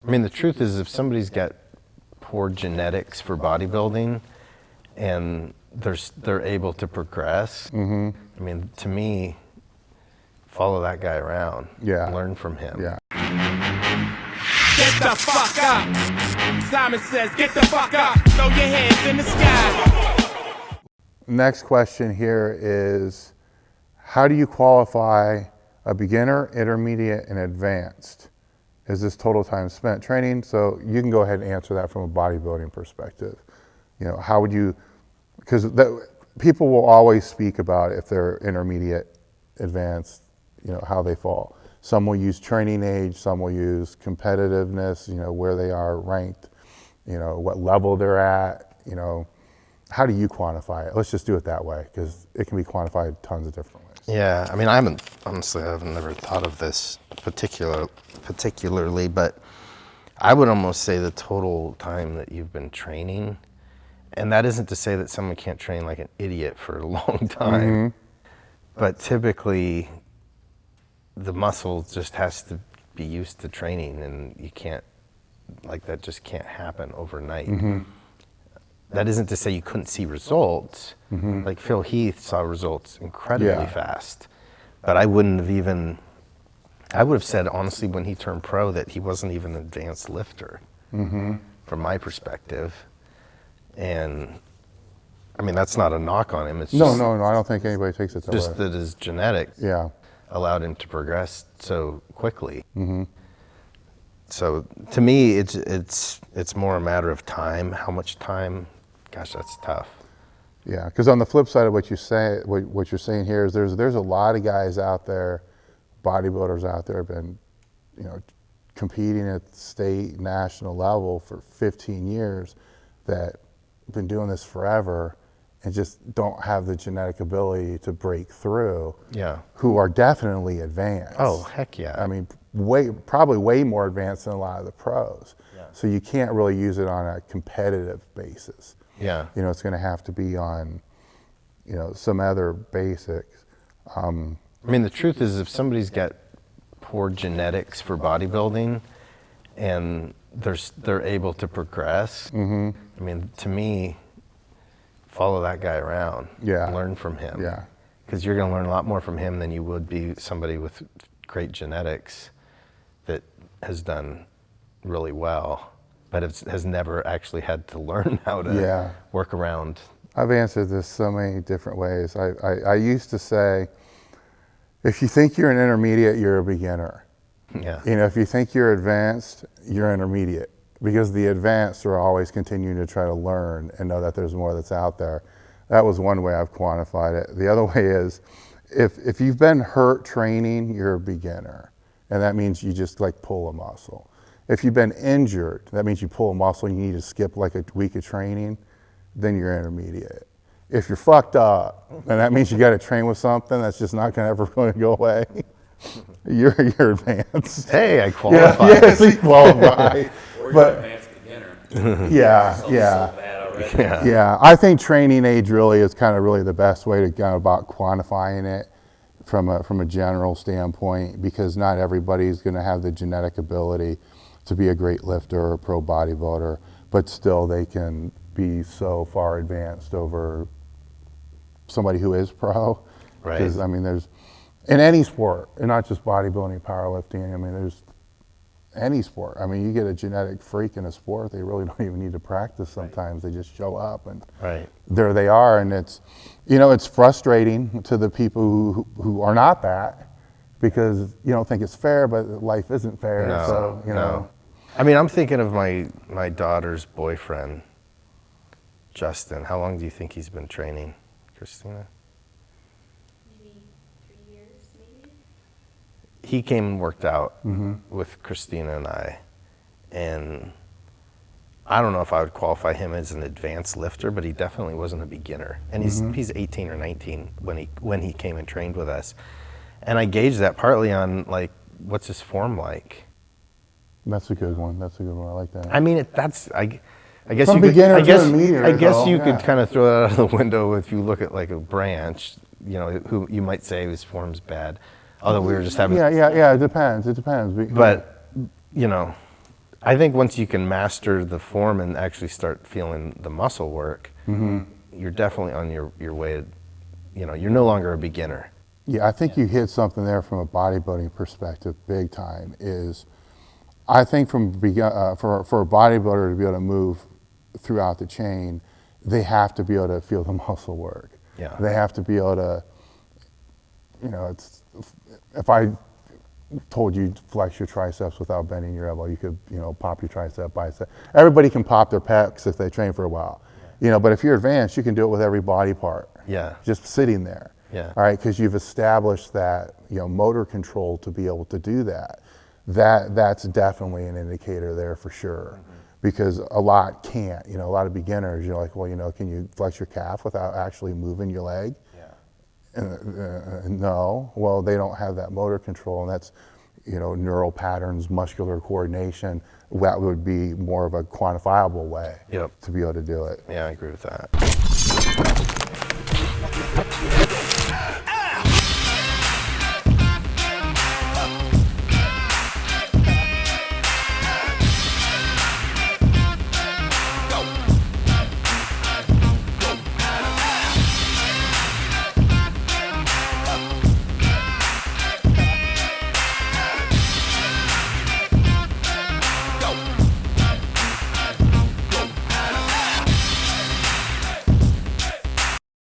I mean, the truth is, if somebody's got poor genetics for bodybuilding and they're able to progress, I mean, to me, follow that guy around. Yeah. Learn from him. Yeah. Get the fuck up. Simon says, get the fuck up. Throw your hands in the sky. Next question here is, how do you qualify a beginner, intermediate, and advanced? Is this total time spent training? So you can go ahead and answer that from a bodybuilding perspective. You know, how would you, because people will always speak about if they're intermediate, advanced, you know, how they fall. Some will use training age, some will use competitiveness, you know, where they are ranked, you know, what level they're at, you know. How do you quantify it? Let's just do it that way, because it can be quantified tons of different ways. Yeah, I mean, I've never thought of this particularly, but I would almost say the total time that you've been training, and that isn't to say that someone can't train like an idiot for a long time, but typically the muscle just has to be used to training, and you can't, like, that just can't happen overnight. That isn't to say you couldn't see results. Like Phil Heath saw results incredibly fast, but I would have said honestly when he turned pro that he wasn't even an advanced lifter from my perspective. And I mean, that's not a knock on him. It's No, I don't think anybody takes it that way. just that his genetics allowed him to progress so quickly. So to me, it's more a matter of time. How much time? Gosh, that's tough. Yeah, because on the flip side of what you say, what you're saying here is there's a lot of guys out there, bodybuilders out there, have been, you know, competing at the state, national level for 15 years, that have been doing this forever, and just don't have the genetic ability to break through. Yeah. Who are definitely advanced. Oh, heck yeah. I mean, probably way more advanced than a lot of the pros. So you can't really use it on a competitive basis. Yeah. You know, it's going to have to be on, you know, some other basics. I mean, the truth is, if somebody's got poor genetics for bodybuilding and they're able to progress, I mean, to me, follow that guy around. Yeah. Learn from him. Yeah. Because you're going to learn a lot more from him than you would be somebody with great genetics that has done really well, but has never actually had to learn how to work around. I've answered this so many different ways. I used to say, if you think you're an intermediate, you're a beginner. Yeah. You know, if you think you're advanced, you're intermediate, because the advanced are always continuing to try to learn and know that there's more that's out there. That was one way I've quantified it. The other way is, if you've been hurt training, you're a beginner, and that means you just like pull a muscle. If you've been injured, that means you pull a muscle and you need to skip like a week of training, then you're intermediate. If you're fucked up, and that means you got to train with something that's just not going to ever going to go away, you're advanced. Hey, I qualify. Yes, you qualify. Or But- you're advanced beginner. Yeah. So bad already. Yeah, I think training age really is kind of really the best way to go about quantifying it from a general standpoint, because not everybody's going to have the genetic ability to be a great lifter or a pro bodybuilder, but still they can be so far advanced over somebody who is pro. Right. Because I mean, there's in any sport, and not just bodybuilding, powerlifting. I mean, there's any sport. I mean, you get a genetic freak in a sport, they really don't even need to practice sometimes. They just show up and there they are. And it's, you know, it's frustrating to the people who are not that, because you don't think it's fair, but life isn't fair. No, so, you know. I mean, I'm thinking of my daughter's boyfriend, Justin. How long do you think he's been training, Christina? Maybe 3 years, maybe. He came and worked out with Christina and I, and I don't know if I would qualify him as an advanced lifter, but he definitely wasn't a beginner. And he's 18 or 19 when he came and trained with us, and I gauged that partly on like, what's his form like. That's a good one. That's a good one. I like that. I mean, I guess From you could, beginner I to guess, intermediate, I guess though, you yeah. could kind of throw that out of the window if you look at like a branch, you know, who you might say his form's bad. Although we were just having. Yeah. It depends. It depends. But, you know, I think once you can master the form and actually start feeling the muscle work, you're definitely on your way. You're no longer a beginner. Yeah, I think you hit something there from a bodybuilding perspective, big time. Is I think for a bodybuilder to be able to move throughout the chain, they have to be able to feel the muscle work. Yeah. They have to be able to, if I told you to flex your triceps without bending your elbow, you could, pop your tricep, bicep. Everybody can pop their pecs if they train for a while. But if you're advanced, you can do it with every body part. Yeah. Just sitting there. Yeah. All right, because you've established that, motor control to be able to do that. That's definitely an indicator there for sure. Because a lot can't. A lot of beginners, you're like, well, can you flex your calf without actually moving your leg? No, well, they don't have that motor control, and that's, neural patterns, muscular coordination. That would be more of a quantifiable way to be able to do it. Yeah, I agree with that.